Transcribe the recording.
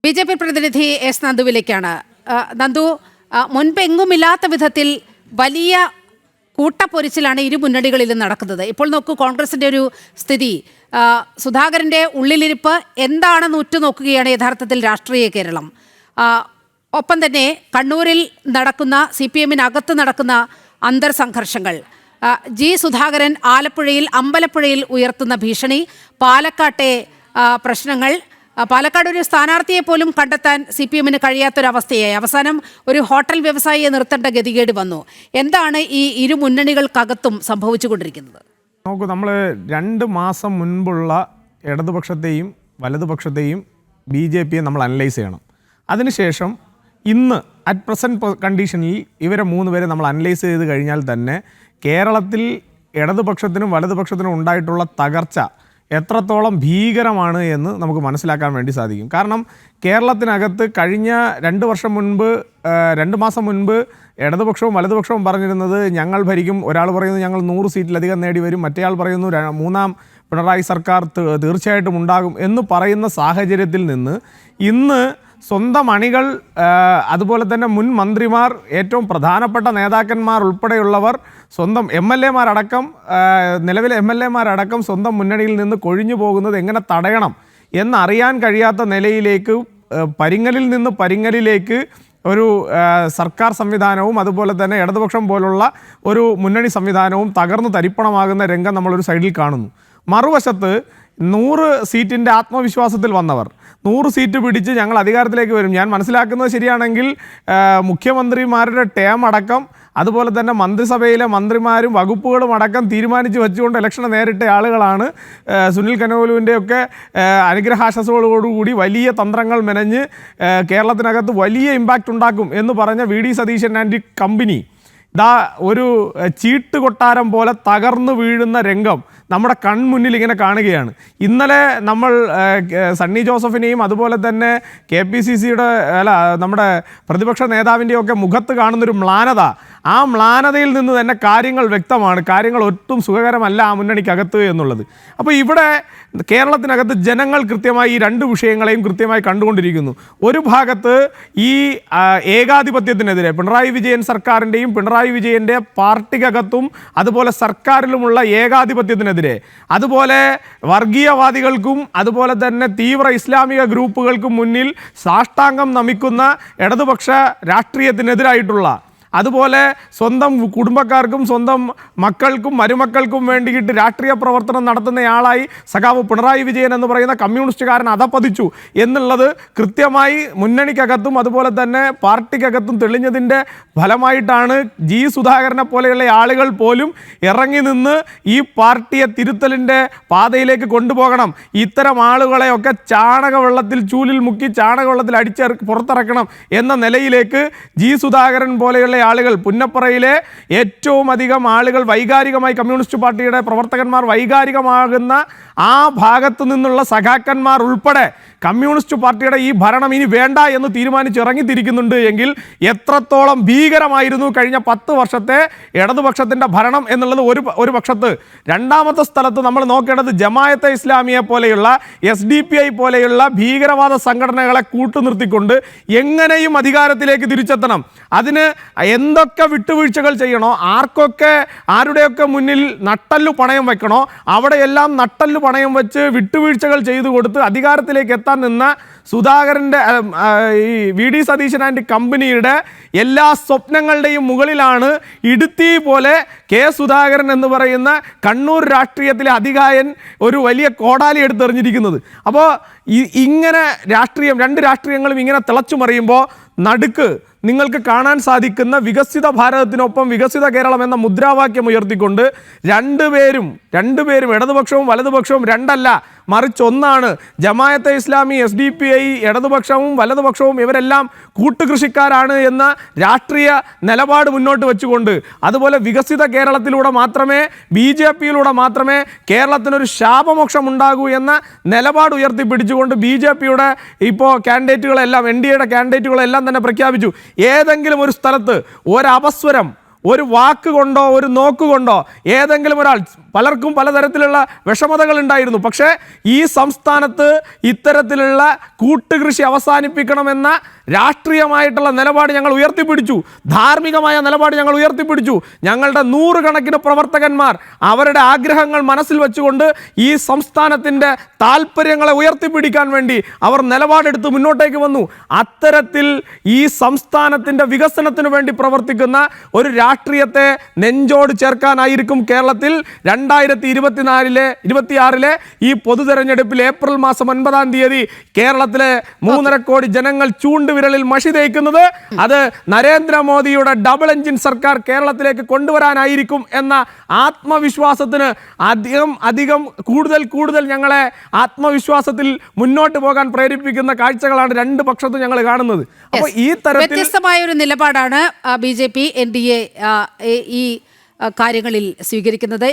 BJP പ്രതിനിധി S നന്ദുവിലേക്കാണ്. Nandu, മുൻപെങ്ങുമില്ലാത്ത വിധത്തിൽ വലിയ കൂട്ടപ്പൊരിച്ചിലാണ് ഇരു മുന്നണികളിലും നടക്കുന്നത്. ഇപ്പോൾ നോക്കൂ കോൺഗ്രസിൻ്റെ ഒരു സ്ഥിതി. സുധാകരൻ്റെ ഉള്ളിലിരിപ്പ് എന്താണെന്ന് ഉറ്റുനോക്കുകയാണ് യഥാർത്ഥത്തിൽ രാഷ്ട്രീയ കേരളം. ഒപ്പം തന്നെ കണ്ണൂരിൽ നടക്കുന്ന CPM-നകത്ത് നടക്കുന്ന അന്തർസംഘർഷങ്ങൾ, ജി സുധാകരൻ ആലപ്പുഴയിൽ അമ്പലപ്പുഴയിൽ ഉയർത്തുന്ന ഭീഷണി, പാലക്കാട്ടെ പ്രശ്നങ്ങൾ, പാലക്കാട് ഒരു സ്ഥാനാർത്ഥിയെ പോലും കണ്ടെത്താൻ CPM-ന് കഴിയാത്തൊരവസ്ഥയായി. അവസാനം ഒരു ഹോട്ടൽ വ്യവസായിയെ നിർത്തേണ്ട ഗതികേട് വന്നു. എന്താണ് ഈ ഇരു മുന്നണികൾക്കകത്തും സംഭവിച്ചുകൊണ്ടിരിക്കുന്നത്? നോക്കൂ, നമ്മൾ 2 മാസം മുൻപുള്ള ഇടതുപക്ഷത്തെയും വലതുപക്ഷത്തെയും BJP-യെ നമ്മൾ അനലൈസ് ചെയ്യണം. അതിനുശേഷം ഇന്ന് അറ്റ് പ്രസൻറ്റ് കണ്ടീഷനിൽ ഇവരെ 3 പേരെ നമ്മൾ അനലൈസ് ചെയ്ത് കഴിഞ്ഞാൽ തന്നെ കേരളത്തിൽ ഇടതുപക്ഷത്തിനും വലതുപക്ഷത്തിനും ഉണ്ടായിട്ടുള്ള തകർച്ച എത്രത്തോളം ഭീകരമാണ് എന്ന് നമുക്ക് മനസ്സിലാക്കാൻ വേണ്ടി സാധിക്കും. കാരണം കേരളത്തിനകത്ത് കഴിഞ്ഞ 2 മാസം മുൻപ് ഇടതുപക്ഷവും വലതുപക്ഷവും പറഞ്ഞിരുന്നത് ഞങ്ങൾ ഭരിക്കും, ഒരാൾ പറയുന്നു ഞങ്ങൾ 100 സീറ്റിലധികം നേടി വരും, മറ്റേയാൾ പറയുന്നു 3ാം പിണറായി സർക്കാർ തീർച്ചയായിട്ടും ഉണ്ടാകും എന്ന് പറയുന്ന സാഹചര്യത്തിൽ നിന്ന് ഇന്ന് സ്വന്തം അണികൾ, അതുപോലെ തന്നെ മുൻ മന്ത്രിമാർ, ഏറ്റവും പ്രധാനപ്പെട്ട നേതാക്കന്മാർ ഉൾപ്പെടെയുള്ളവർ, സ്വന്തം MLA-മാരടക്കം, നിലവിലെ MLA-മാരടക്കം സ്വന്തം മുന്നണിയിൽ നിന്ന് കൊഴിഞ്ഞു പോകുന്നത് എങ്ങനെ തടയണം എന്നറിയാൻ കഴിയാത്ത നിലയിലേക്ക്, പരിങ്ങലിൽ നിന്ന് പരിങ്ങലിലേക്ക് ഒരു സർക്കാർ സംവിധാനവും അതുപോലെ തന്നെ ഇടതുപക്ഷം പോലുള്ള ഒരു മുന്നണി സംവിധാനവും തകർന്നു തരിപ്പണമാകുന്ന രംഗം നമ്മളൊരു സൈഡിൽ കാണുന്നു. മറുവശത്ത് 100 സീറ്റിൻ്റെ ആത്മവിശ്വാസത്തിൽ വന്നവർ 100 സീറ്റ് പിടിച്ച് ഞങ്ങൾ അധികാരത്തിലേക്ക് വരും. ഞാൻ മനസ്സിലാക്കുന്നത് ശരിയാണെങ്കിൽ മുഖ്യമന്ത്രിമാരുടെ ടേം അടക്കം, അതുപോലെ തന്നെ മന്ത്രിസഭയിലെ മന്ത്രിമാരും വകുപ്പുകളും അടക്കം തീരുമാനിച്ച് വെച്ചുകൊണ്ട് ഇലക്ഷന് നേരിട്ട ആളുകളാണ്. സുനിൽ കനോലുവിൻ്റെയൊക്കെ അനുഗ്രഹാശസ്സോടുകൂടി വലിയ തന്ത്രങ്ങൾ മെനഞ്ഞ് കേരളത്തിനകത്ത് വലിയ ഇമ്പാക്റ്റ് ഉണ്ടാക്കും എന്ന് പറഞ്ഞ VD സതീശൻ ആൻഡ് കമ്പനി ഒരു ചീട്ട് കൊട്ടാരം പോലെ തകർന്നു വീഴുന്ന രംഗം നമ്മുടെ കൺമുന്നിൽ ഇങ്ങനെ കാണുകയാണ്. ഇന്നലെ നമ്മൾ സണ്ണി ജോസഫിനെയും അതുപോലെ തന്നെ KPCC-യുടെ നമ്മുടെ പ്രതിപക്ഷ നേതാവിൻ്റെയൊക്കെ മുഖത്ത് കാണുന്നൊരു മ്ലാനത, ആ മ്ലാനതയിൽ നിന്ന് തന്നെ കാര്യങ്ങൾ വ്യക്തമാണ്. കാര്യങ്ങൾ ഒട്ടും സുഖകരമല്ല ആ മുന്നണിക്കകത്ത് എന്നുള്ളത്. അപ്പോൾ ഇവിടെ കേരളത്തിനകത്ത് ജനങ്ങൾ കൃത്യമായി ഈ 2 വിഷയങ്ങളെയും കൃത്യമായി കണ്ടുകൊണ്ടിരിക്കുന്നു. ഒരു ഭാഗത്ത് ഈ ഏകാധിപത്യത്തിനെതിരെ പിണറായി വിജയൻ സർക്കാരിൻ്റെയും പിണറായി വിജയൻ്റെ പാർട്ടിക്കകത്തും അതുപോലെ സർക്കാരിലുമുള്ള ഏകാധിപത്യത്തിനെതിരെ, അതുപോലെ വർഗീയവാദികൾക്കും അതുപോലെ തന്നെ തീവ്ര ഇസ്ലാമിക ഗ്രൂപ്പുകൾക്കും മുന്നിൽ സാഷ്ടാംഗം നമിക്കുന്ന ഇടതുപക്ഷ രാഷ്ട്രീയത്തിനെതിരായിട്ടുള്ള, അതുപോലെ സ്വന്തം കുടുംബക്കാർക്കും സ്വന്തം മക്കൾക്കും മരുമക്കൾക്കും വേണ്ടിയിട്ട് രാഷ്ട്രീയ പ്രവർത്തനം നടത്തുന്നയാളായി സഖാവ് പിണറായി വിജയൻ എന്ന് പറയുന്ന കമ്മ്യൂണിസ്റ്റുകാരൻ അധപ്പതിച്ചു എന്നുള്ളത് കൃത്യമായി മുന്നണിക്കകത്തും അതുപോലെ തന്നെ പാർട്ടിക്കകത്തും തെളിഞ്ഞതിൻ്റെ ഫലമായിട്ടാണ് ജി സുധാകരനെ പോലെയുള്ള ആളുകൾ പോലും ഇറങ്ങി നിന്ന് ഈ പാർട്ടിയെ തിരുത്തലിൻ്റെ പാതയിലേക്ക് കൊണ്ടുപോകണം, ഇത്തരം ആളുകളെയൊക്കെ ചാണകവെള്ളത്തിൽ ചൂലിൽ മുക്കി ചാണകവെള്ളത്തിൽ പുറത്തിറക്കണം എന്ന നിലയിലേക്ക് ജി സുധാകരൻ പോലെയുള്ള ആളുകൾ, പുന്നപ്പറയിലെ ഏറ്റവും അധികം ആളുകൾ വൈകാരികമായി, കമ്മ്യൂണിസ്റ്റ് പാർട്ടിയുടെ പ്രവർത്തകന്മാർ വൈകാരികമാകുന്ന ആ ഭാഗത്തു നിന്നുള്ള സഖാക്കന്മാർ ഉൾപ്പെടെ കമ്മ്യൂണിസ്റ്റ് പാർട്ടിയുടെ ഈ ഭരണം ഇനി വേണ്ട എന്ന് തീരുമാനിച്ച് ഇറങ്ങിത്തിരിക്കുന്നുണ്ട് എങ്കിൽ എത്രത്തോളം ഭീകരമായിരുന്നു കഴിഞ്ഞ 10 വർഷത്തെ ഇടതുപക്ഷത്തിൻ്റെ ഭരണം എന്നുള്ളത് ഒരു പക്ഷത്ത്. രണ്ടാമത്തെ സ്ഥലത്ത് നമ്മൾ നോക്കേണ്ടത് ജമായത്തെ ഇസ്ലാമിയെ പോലെയുള്ള SDPI പോലെയുള്ള ഭീകരവാദ സംഘടനകളെ കൂട്ടുനിർത്തിക്കൊണ്ട് എങ്ങനെയും അധികാരത്തിലേക്ക് തിരിച്ചെത്തണം, അതിന് എന്തൊക്കെ വിട്ടുവീഴ്ചകൾ ചെയ്യണോ, ആരുടെയൊക്കെ മുന്നിൽ നട്ടല്ലു പണയം വെക്കണോ അവിടെയെല്ലാം നട്ടല്ലു പണയം വെച്ച് വിട്ടുവീഴ്ചകൾ ചെയ്തു കൊടുത്ത് അധികാരത്തിലേക്ക് എത്താൻ നിന്ന സുധാകരൻ്റെ ഈ VD സതീശൻ ആൻഡ് കമ്പനിയുടെ എല്ലാ സ്വപ്നങ്ങളുടെയും മുകളിലാണ് ഇടുത്തി പോലെ K സുധാകരൻ എന്ന് പറയുന്ന കണ്ണൂർ രാഷ്ട്രീയത്തിലെ അധികായൻ ഒരു വലിയ കോടാലി എടുത്തെറിഞ്ഞിരിക്കുന്നത്. അപ്പോൾ ഇങ്ങനെ രാഷ്ട്രീയം, 2 രാഷ്ട്രീയങ്ങളും ഇങ്ങനെ തിളച്ചു മറിയുമ്പോൾ നടുക്ക് നിങ്ങൾക്ക് കാണാൻ സാധിക്കുന്ന വികസിത ഭാരതത്തിനൊപ്പം വികസിത കേരളം എന്ന മുദ്രാവാക്യം ഉയർത്തിക്കൊണ്ട് രണ്ടുപേരും ഇടതുപക്ഷവും വലതുപക്ഷവും 2 അല്ല മറിച്ച് 1 ആണ്. ജമായത്തെ ഇസ്ലാമി, SDPI, ഇടതുപക്ഷവും വലതുപക്ഷവും ഇവരെല്ലാം കൂട്ടുകൃഷിക്കാരാണ് എന്ന രാഷ്ട്രീയ നിലപാട് മുന്നോട്ട് വെച്ചുകൊണ്ട്, അതുപോലെ വികസിത കേരളത്തിലൂടെ മാത്രമേ, BJP-യിലൂടെ മാത്രമേ കേരളത്തിനൊരു ശാപമോക്ഷം ഉണ്ടാകൂ എന്ന നിലപാട് ഉയർത്തിപ്പിടിച്ചുകൊണ്ട് BJP-യുടെ ഇപ്പോൾ കാൻഡിഡേറ്റുകളെല്ലാം, NDA-യുടെ കാൻഡിഡേറ്റുകളെല്ലാം തന്നെ പ്രഖ്യാപിച്ചു. ഏതെങ്കിലും ഒരു സ്ഥലത്ത് ഒരപസ്വരം, ഒരു വാക്ക് കൊണ്ടോ ഒരു നോക്കുകൊണ്ടോ ഏതെങ്കിലും ഒരാൾ, പലർക്കും പലതരത്തിലുള്ള വിഷമതകൾ ഉണ്ടായിരുന്നു, പക്ഷേ ഈ സംസ്ഥാനത്ത് ഇത്തരത്തിലുള്ള കൂട്ടുകൃഷി അവസാനിപ്പിക്കണമെന്ന രാഷ്ട്രീയമായിട്ടുള്ള നിലപാട് ഞങ്ങൾ ഉയർത്തിപ്പിടിച്ചു, ധാർമ്മികമായ നിലപാട് ഞങ്ങൾ ഉയർത്തിപ്പിടിച്ചു. ഞങ്ങളുടെ നൂറുകണക്കിന് പ്രവർത്തകന്മാർ അവരുടെ ആഗ്രഹങ്ങൾ മനസ്സിൽ വെച്ചുകൊണ്ട് ഈ സംസ്ഥാനത്തിൻ്റെ താല്പര്യങ്ങളെ ഉയർത്തിപ്പിടിക്കാൻ വേണ്ടി അവർ നിലപാടെടുത്ത് മുന്നോട്ടേക്ക് വന്നു. അത്തരത്തിൽ ഈ സംസ്ഥാനത്തിൻ്റെ വികസനത്തിന് വേണ്ടി പ്രവർത്തിക്കുന്ന ഒരു രാഷ്ട്രീയത്തെ നെഞ്ചോട് ചേർക്കാനായിരിക്കും കേരളത്തിൽ 2024-26 ഈ പൊതു തെരഞ്ഞെടുപ്പിൽ ഏപ്രിൽ മാസം 9-ാം തീയതി കേരളത്തിലെ 3.5 കോടി ജനങ്ങൾ ചൂണ്ടുവിരലിൽ മഷി തേക്കുന്നത്. അത് നരേന്ദ്രമോദിയുടെ ഡബിൾ എഞ്ചിൻ സർക്കാർ കേരളത്തിലേക്ക് കൊണ്ടുവരാനായിരിക്കും എന്ന ആത്മവിശ്വാസത്തിന് അധികം കൂടുതൽ ഞങ്ങളെ ആത്മവിശ്വാസത്തിൽ മുന്നോട്ട് പോകാൻ പ്രേരിപ്പിക്കുന്ന കാഴ്ചകളാണ് രണ്ട് പക്ഷത്തും ഞങ്ങൾ കാണുന്നത്. അപ്പോൾ ഈ തരത്തിൽ വ്യത്യസ്തമായ ഒരു നിലപാടാണ് BJP NDA ഈ കാര്യങ്ങളിൽ സ്വീകരിക്കുന്നത്.